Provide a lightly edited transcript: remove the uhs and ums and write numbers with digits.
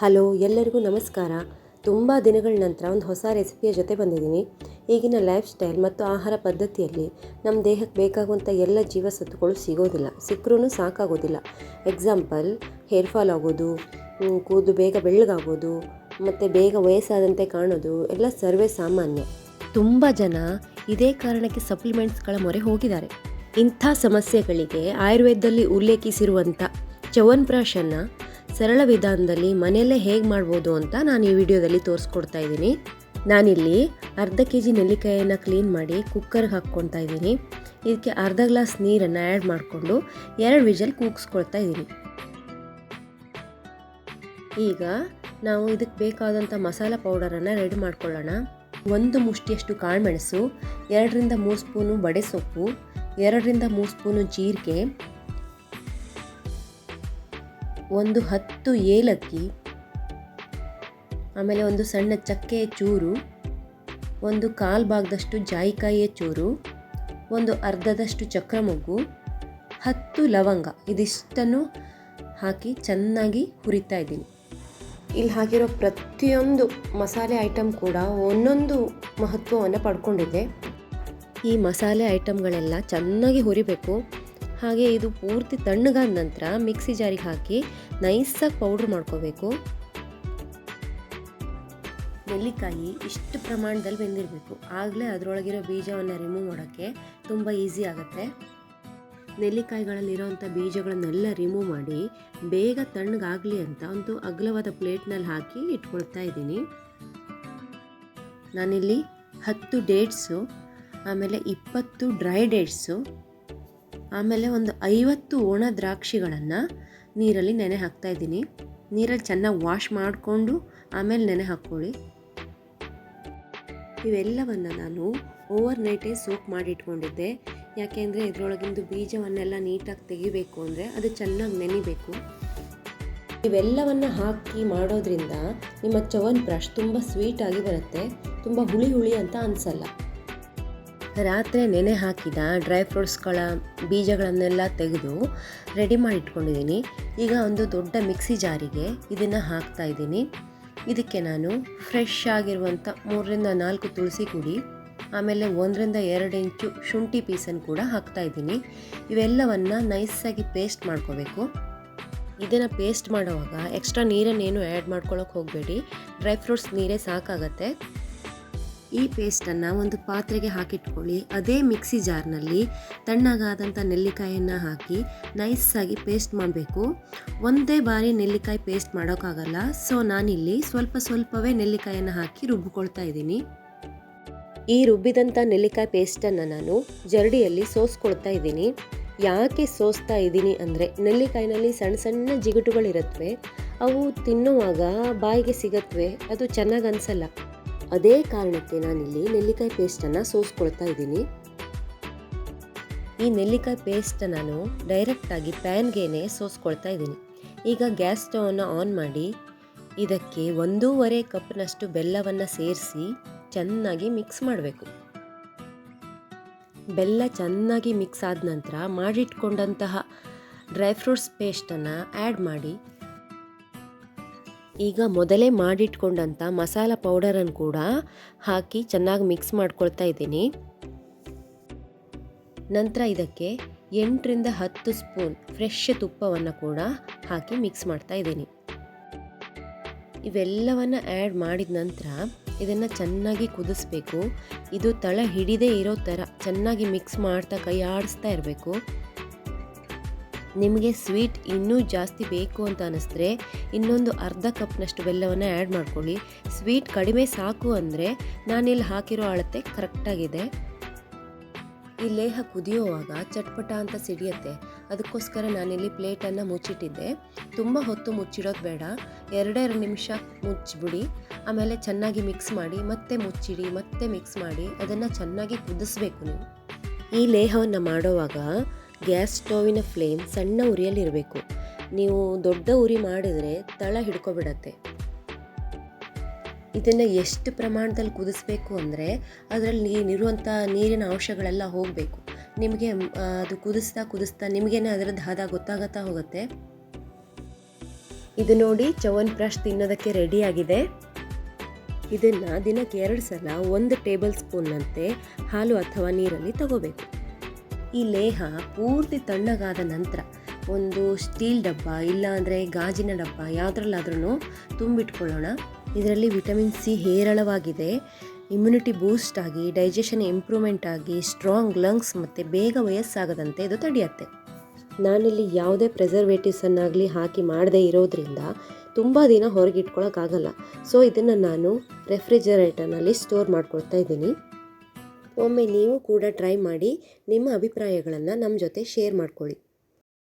Hello, ಎಲ್ಲರಿಗೂ ನಮಸ್ಕಾರ. ತುಂಬ ದಿನಗಳ ನಂತರ ಒಂದು ಹೊಸ ರೆಸಿಪಿಯ ಜೊತೆ ಬಂದಿದ್ದೀನಿ. ಈಗಿನ ಲೈಫ್ ಸ್ಟೈಲ್ ಮತ್ತು ಆಹಾರ ಪದ್ಧತಿಯಲ್ಲಿ ನಮ್ಮ ದೇಹಕ್ಕೆ ಬೇಕಾಗುವಂಥ ಎಲ್ಲ ಜೀವಸತ್ವಗಳು ಸಿಕ್ಕರೂ ಸಾಕಾಗೋದಿಲ್ಲ. ಎಕ್ಸಾಂಪಲ್, ಹೇರ್ ಫಾಲ್ ಆಗೋದು, ಕೂದಲು ಬೇಗ ಬೆಳ್ಳಗಾಗೋದು ಮತ್ತು ಬೇಗ ವಯಸ್ಸಾದಂತೆ ಕಾಣೋದು ಎಲ್ಲ ಸರ್ವೇ ಸಾಮಾನ್ಯ. ತುಂಬ ಜನ ಇದೇ ಕಾರಣಕ್ಕೆ ಸಪ್ಲಿಮೆಂಟ್ಸ್ಗಳ ಮೊರೆ ಹೋಗಿದ್ದಾರೆ. ಇಂಥ ಸಮಸ್ಯೆಗಳಿಗೆ ಆಯುರ್ವೇದದಲ್ಲಿ ಉಲ್ಲೇಖಿಸಿರುವಂಥ ಚ್ಯವನ್ಪ್ರಾಶನ್ನು ಸರಳ ವಿಧಾನದಲ್ಲಿ ಮನೆಯಲ್ಲೇ ಹೇಗೆ ಮಾಡ್ಬೋದು ಅಂತ ನಾನು ಈ ವಿಡಿಯೋದಲ್ಲಿ ತೋರಿಸ್ಕೊಡ್ತಾ ಇದ್ದೀನಿ. ನಾನಿಲ್ಲಿ ಅರ್ಧ kg ನೆಲ್ಲಿಕಾಯನ್ನು ಕ್ಲೀನ್ ಮಾಡಿ ಕುಕ್ಕರ್ಗೆ ಹಾಕ್ಕೊಳ್ತಾ ಇದ್ದೀನಿ. ಇದಕ್ಕೆ ಅರ್ಧ ಗ್ಲಾಸ್ ನೀರನ್ನು ಆ್ಯಡ್ ಮಾಡಿಕೊಂಡು 2 ವಿಷಲ್ ಕೂಗಿಸ್ಕೊಳ್ತಾ ಇದ್ದೀನಿ. ಈಗ ನಾವು ಇದಕ್ಕೆ ಬೇಕಾದಂಥ ಮಸಾಲ ಪೌಡರನ್ನು ರೆಡಿ ಮಾಡ್ಕೊಳ್ಳೋಣ. 1 ಮುಷ್ಟಿಯಷ್ಟು ಕಾಳುಮೆಣಸು, 2ರಿಂದ 3 ಸ್ಪೂನು ಬಡೆ ಸೊಪ್ಪು, 2ರಿಂದ 3 ಸ್ಪೂನು ಜೀರಿಗೆ, 10 ಏಲಕ್ಕಿ, ಆಮೇಲೆ 1 ಸಣ್ಣ ಚಕ್ಕೆಯ ಚೂರು, 1/4 ಭಾಗದಷ್ಟು ಜಾಯಿಕಾಯಿಯ ಚೂರು, 1 ಅರ್ಧದಷ್ಟು ಚಕ್ರಮೊಗ್ಗು, 10 ಲವಂಗ. ಇದಿಷ್ಟನ್ನು ಹಾಕಿ ಚೆನ್ನಾಗಿ ಹುರಿತಾ ಇದ್ದೀನಿ. ಇಲ್ಲಿ ಹಾಕಿರೋ ಪ್ರತಿಯೊಂದು ಮಸಾಲೆ ಐಟಮ್ ಕೂಡ ಒಂದೊಂದು ಮಹತ್ವವನ್ನು ಪಡ್ಕೊಂಡಿದೆ. ಈ ಮಸಾಲೆ ಐಟಮ್ಗಳೆಲ್ಲ ಚೆನ್ನಾಗಿ ಹುರಿಬೇಕು. ಹಾಗೆ ಇದು ಪೂರ್ತಿ ತಣ್ಣಗಾದ ನಂತರ ಮಿಕ್ಸಿ ಜಾರಿಗೆ ಹಾಕಿ ನೈಸಾಗಿ ಪೌಡ್ರ್ ಮಾಡ್ಕೋಬೇಕು. ನೆಲ್ಲಿಕಾಯಿ ಇಷ್ಟು ಪ್ರಮಾಣದಲ್ಲಿ ಬೆಂದಿರಬೇಕು. ಆಗಲೇ ಅದರೊಳಗಿರೋ ಬೀಜವನ್ನು ರಿಮೂವ್ ಮಾಡೋಕ್ಕೆ ತುಂಬ ಈಸಿ ಆಗುತ್ತೆ. ನೆಲ್ಲಿಕಾಯಿಗಳಲ್ಲಿರೋವಂಥ ಬೀಜಗಳನ್ನೆಲ್ಲ ರಿಮೂವ್ ಮಾಡಿ ಬೇಗ ತಣ್ಣಗಾಗಲಿ ಅಂತ ಒಂದು ಅಗಲವಾದ ಪ್ಲೇಟ್ನಲ್ಲಿ ಹಾಕಿ ಇಟ್ಕೊಳ್ತಾ ಇದ್ದೀನಿ. ನಾನಿಲ್ಲಿ 10 ಡೇಟ್ಸು, ಆಮೇಲೆ 20 ಡ್ರೈ ಡೇಟ್ಸು, ಆಮೇಲೆ 50 ಒಣ ದ್ರಾಕ್ಷಿಗಳನ್ನು ನೀರಲ್ಲಿ ನೆನೆ ಹಾಕ್ತಾ ಇದ್ದೀನಿ. ನೀರಲ್ಲಿ ಚೆನ್ನಾಗಿ ವಾಶ್ ಮಾಡಿಕೊಂಡು ಆಮೇಲೆ ನೆನೆ ಹಾಕ್ಕೊಳ್ಳಿ. ಇವೆಲ್ಲವನ್ನು ನಾನು ಓವರ್ ನೈಟೇ ಸೋಕ್ ಮಾಡಿ ಇಟ್ಕೊಂಡಿದ್ದೆ. ಯಾಕೆಂದರೆ ಇದರೊಳಗಿಂದು ಬೀಜವನ್ನೆಲ್ಲ ನೀಟಾಗಿ ತೆಗಿಬೇಕು ಅಂದರೆ ಅದು ಚೆನ್ನಾಗಿ ನೆನಿಬೇಕು. ಇವೆಲ್ಲವನ್ನು ಹಾಕಿ ಮಾಡೋದ್ರಿಂದ ನಿಮ್ಮ ಚ್ಯವನ್ಪ್ರಾಶ್ ತುಂಬ ಸ್ವೀಟಾಗಿ ಬರುತ್ತೆ, ತುಂಬ ಹುಳಿ ಅಂತ ಅನಿಸಲ್ಲ. ರಾತ್ರಿ ನೆನೆ ಹಾಕಿದ ಡ್ರೈ ಫ್ರೂಟ್ಸ್ಗಳ ಬೀಜಗಳನ್ನೆಲ್ಲ ತೆಗೆದು ರೆಡಿ ಮಾಡಿ ಇಟ್ಕೊಂಡಿದ್ದೀನಿ. ಈಗ ಒಂದು ದೊಡ್ಡ ಮಿಕ್ಸಿ ಜಾರಿಗೆ ಇದನ್ನು ಹಾಕ್ತಾ ಇದ್ದೀನಿ. ಇದಕ್ಕೆ ನಾನು ಫ್ರೆಶ್ ಆಗಿರುವಂಥ 3ರಿಂದ 4 ತುಳಸಿ ಕುಡಿ, ಆಮೇಲೆ 1ರಿಂದ 2 ಇಂಚು ಶುಂಠಿ ಪೀಸನ್ನು ಕೂಡ ಹಾಕ್ತಾ ಇದ್ದೀನಿ. ಇವೆಲ್ಲವನ್ನು ನೈಸಾಗಿ ಪೇಸ್ಟ್ ಮಾಡ್ಕೋಬೇಕು. ಇದನ್ನು ಪೇಸ್ಟ್ ಮಾಡುವಾಗ ಎಕ್ಸ್ಟ್ರಾ ನೀರನ್ನೇನು ಆ್ಯಡ್ ಮಾಡ್ಕೊಳ್ಳೋಕೆ ಹೋಗಬೇಡಿ, ಡ್ರೈ ಫ್ರೂಟ್ಸ್ ನೀರೇ ಸಾಕಾಗತ್ತೆ. ಈ ಪೇಸ್ಟನ್ನು ಒಂದು ಪಾತ್ರೆಗೆ ಹಾಕಿಟ್ಕೊಳ್ಳಿ. ಅದೇ ಮಿಕ್ಸಿ ಜಾರ್ನಲ್ಲಿ ತಣ್ಣಗಾದಂಥ ನೆಲ್ಲಿಕಾಯನ್ನು ಹಾಕಿ ನೈಸಾಗಿ ಪೇಸ್ಟ್ ಮಾಡಬೇಕು. ಒಂದೇ ಬಾರಿ ನೆಲ್ಲಿಕಾಯಿ ಪೇಸ್ಟ್ ಮಾಡೋಕ್ಕಾಗಲ್ಲ. ಸೊ ನಾನಿಲ್ಲಿ ಸ್ವಲ್ಪವೇ ನೆಲ್ಲಿಕಾಯನ್ನು ಹಾಕಿ ರುಬ್ಬಿಕೊಳ್ತಾ ಇದ್ದೀನಿ. ಈ ರುಬ್ಬಿದಂಥ ನೆಲ್ಲಿಕಾಯಿ ಪೇಸ್ಟನ್ನು ನಾನು ಜರಡಿಯಲ್ಲಿ ಸೋಸ್ಕೊಳ್ತಾ ಇದ್ದೀನಿ. ಯಾಕೆ ಸೋಸ್ತಾ ಇದ್ದೀನಿ ಅಂದರೆ ನೆಲ್ಲಿಕಾಯಿನಲ್ಲಿ ಸಣ್ಣ ಜಿಗುಟುಗಳಿರುತ್ತವೆ, ಅವು ತಿನ್ನುವಾಗ ಬಾಯಿಗೆ ಸಿಗತ್ವೆ, ಅದು ಚೆನ್ನಾಗಿ ಅನಿಸಲ್ಲ. ಅದೇ ಕಾರಣಕ್ಕೆ ನಾನಿಲ್ಲಿ ನೆಲ್ಲಿಕಾಯಿ ಪೇಸ್ಟನ್ನು ಸೋಸ್ಕೊಳ್ತಾ ಇದ್ದೀನಿ. ಈ ನೆಲ್ಲಿಕಾಯಿ ಪೇಸ್ಟ್ ನಾನು ಡೈರೆಕ್ಟಾಗಿ ಪ್ಯಾನ್ಗೇನೆ ಸೋಸ್ಕೊಳ್ತಾ ಇದ್ದೀನಿ. ಈಗ ಗ್ಯಾಸ್ ಸ್ಟವನ್ನು ಆನ್ ಮಾಡಿ ಇದಕ್ಕೆ 1.5 ಕಪ್ನಷ್ಟು ಬೆಲ್ಲವನ್ನು ಸೇರಿಸಿ ಚೆನ್ನಾಗಿ ಮಿಕ್ಸ್ ಮಾಡಬೇಕು. ಬೆಲ್ಲ ಚೆನ್ನಾಗಿ ಮಿಕ್ಸ್ ಆದ ನಂತರ ಮಾಡಿಟ್ಕೊಂಡಂತಹ ಡ್ರೈ ಫ್ರೂಟ್ಸ್ ಪೇಸ್ಟನ್ನು ಆ್ಯಡ್ ಮಾಡಿ ಈಗ ಮೊದಲೇ ಮಾಡಿಟ್ಕೊಂಡಂಥ ಮಸಾಲ ಪೌಡರನ್ನು ಕೂಡ ಹಾಕಿ ಚೆನ್ನಾಗಿ ಮಿಕ್ಸ್ ಮಾಡ್ಕೊಳ್ತಾ ಇದ್ದೀನಿ. ನಂತರ ಇದಕ್ಕೆ 8ರಿಂದ 10 ಸ್ಪೂನ್ ಫ್ರೆಶ್ ತುಪ್ಪವನ್ನು ಕೂಡ ಹಾಕಿ ಮಿಕ್ಸ್ ಮಾಡ್ತಾ ಇದ್ದೀನಿ. ಇವೆಲ್ಲವನ್ನು ಆ್ಯಡ್ ಮಾಡಿದ ನಂತರ ಇದನ್ನು ಚೆನ್ನಾಗಿ ಕುದಿಸ್ಬೇಕು. ಇದು ತಳ ಹಿಡಿದೇ ಇರೋ ಥರ ಚೆನ್ನಾಗಿ ಮಿಕ್ಸ್ ಮಾಡ್ತಾ ಕೈ ಆಡಿಸ್ತಾ ಇರಬೇಕು. ನಿಮಗೆ ಸ್ವೀಟ್ ಇನ್ನೂ ಜಾಸ್ತಿ ಬೇಕು ಅಂತ ಅನ್ನಿಸಿದ್ರೆ ಇನ್ನೊಂದು ಅರ್ಧ ಕಪ್ನಷ್ಟು ಬೆಲ್ಲವನ್ನು ಆ್ಯಡ್ ಮಾಡ್ಕೊಳ್ಳಿ. ಸ್ವೀಟ್ ಕಡಿಮೆ ಸಾಕು ಅಂದರೆ ನಾನಿಲ್ಲಿ ಹಾಕಿರೋ ಅಳತೆ ಕರೆಕ್ಟಾಗಿದೆ. ಈ ಲೇಹ ಕುದಿಯುವಾಗ ಚಟ್ಪಟ ಅಂತ ಸಿಡಿಯುತ್ತೆ. ಅದಕ್ಕೋಸ್ಕರ ನಾನಿಲ್ಲಿ ಪ್ಲೇಟನ್ನು ಮುಚ್ಚಿಟ್ಟಿದ್ದೆ. ತುಂಬ ಹೊತ್ತು ಮುಚ್ಚಿಡೋದು ಬೇಡ, 2 ನಿಮಿಷ ಮುಚ್ಚಿಬಿಡಿ. ಆಮೇಲೆ ಚೆನ್ನಾಗಿ ಮಿಕ್ಸ್ ಮಾಡಿ ಮತ್ತೆ ಮುಚ್ಚಿಡಿ, ಮತ್ತೆ ಮಿಕ್ಸ್ ಮಾಡಿ ಅದನ್ನು ಚೆನ್ನಾಗಿ ಕುದಿಸ್ಬೇಕು. ನೀವು ಈ ಲೇಹವನ್ನು ಮಾಡುವಾಗ ಗ್ಯಾಸ್ ಸ್ಟೋವಿನ ಫ್ಲೇಮ್ ಸಣ್ಣ ಉರಿಯಲ್ಲಿರಬೇಕು. ನೀವು ದೊಡ್ಡ ಉರಿ ಮಾಡಿದರೆ ತಳ ಹಿಡ್ಕೊಬಿಡತ್ತೆ. ಇದನ್ನು ಎಷ್ಟು ಪ್ರಮಾಣದಲ್ಲಿ ಕುದಿಸ್ಬೇಕು ಅಂದರೆ ಅದರಲ್ಲಿ ಇರುವಂಥ ನೀರಿನ ಅಂಶಗಳೆಲ್ಲ ಹೋಗಬೇಕು. ನಿಮಗೆ ಅದು ಕುದಿಸ್ತಾ ನಿಮಗೇನೆ ಅದರದ್ದು ಹದ ಗೊತ್ತಾಗುತ್ತಾ ಹೋಗುತ್ತೆ. ಇದು ನೋಡಿ ಚ್ಯವನ್ಪ್ರಾಶ್ ತಿನ್ನೋದಕ್ಕೆ ರೆಡಿಯಾಗಿದೆ. ಇದನ್ನು ದಿನಕ್ಕೆ 2 ಸಲ 1 ಟೇಬಲ್ ಸ್ಪೂನ್ನಂತೆ ಹಾಲು ಅಥವಾ ನೀರಲ್ಲಿ ತಗೋಬೇಕು. ಈ ಲೇಹ ಪೂರ್ತಿ ತಣ್ಣಗಾದ ನಂತರ ಒಂದು ಸ್ಟೀಲ್ ಡಬ್ಬ ಇಲ್ಲ ಅಂದರೆ ಗಾಜಿನ ಡಬ್ಬ ಯಾವುದ್ರಲ್ಲಾದ್ರೂ ತುಂಬಿಟ್ಕೊಳ್ಳೋಣ. ಇದರಲ್ಲಿ ವಿಟಮಿನ್ ಸಿ ಹೇರಳವಾಗಿದೆ. ಇಮ್ಯುನಿಟಿ ಬೂಸ್ಟ್ ಆಗಿ, ಡೈಜೆಷನ್ ಇಂಪ್ರೂವ್ಮೆಂಟ್ ಆಗಿ, ಸ್ಟ್ರಾಂಗ್ ಲಂಗ್ಸ್ ಮತ್ತು ಬೇಗ ವಯಸ್ಸಾಗದಂತೆ ಇದು ತಡೆಯುತ್ತೆ. ನಾನಿಲ್ಲಿ ಯಾವುದೇ ಪ್ರಿಸರ್ವೇಟಿವ್ಸನ್ನಾಗಲಿ ಹಾಕಿ ಮಾಡದೇ ಇರೋದ್ರಿಂದ ತುಂಬ ದಿನ ಹೊರಗಿಟ್ಕೊಳ್ಳೋಕ್ಕಾಗಲ್ಲ. ಸೊ ಇದನ್ನು ನಾನು ರೆಫ್ರಿಜರೇಟರ್ನಲ್ಲಿ ಸ್ಟೋರ್ ಮಾಡ್ಕೊಳ್ತಾ ಇದ್ದೀನಿ. ಒಮ್ಮೆ ನೀವು ಕೂಡ ಟ್ರೈ ಮಾಡಿ ನಿಮ್ಮ ಅಭಿಪ್ರಾಯಗಳನ್ನು ನಮ್ಮ ಜೊತೆ ಶೇರ್ ಮಾಡ್ಕೊಳ್ಳಿ.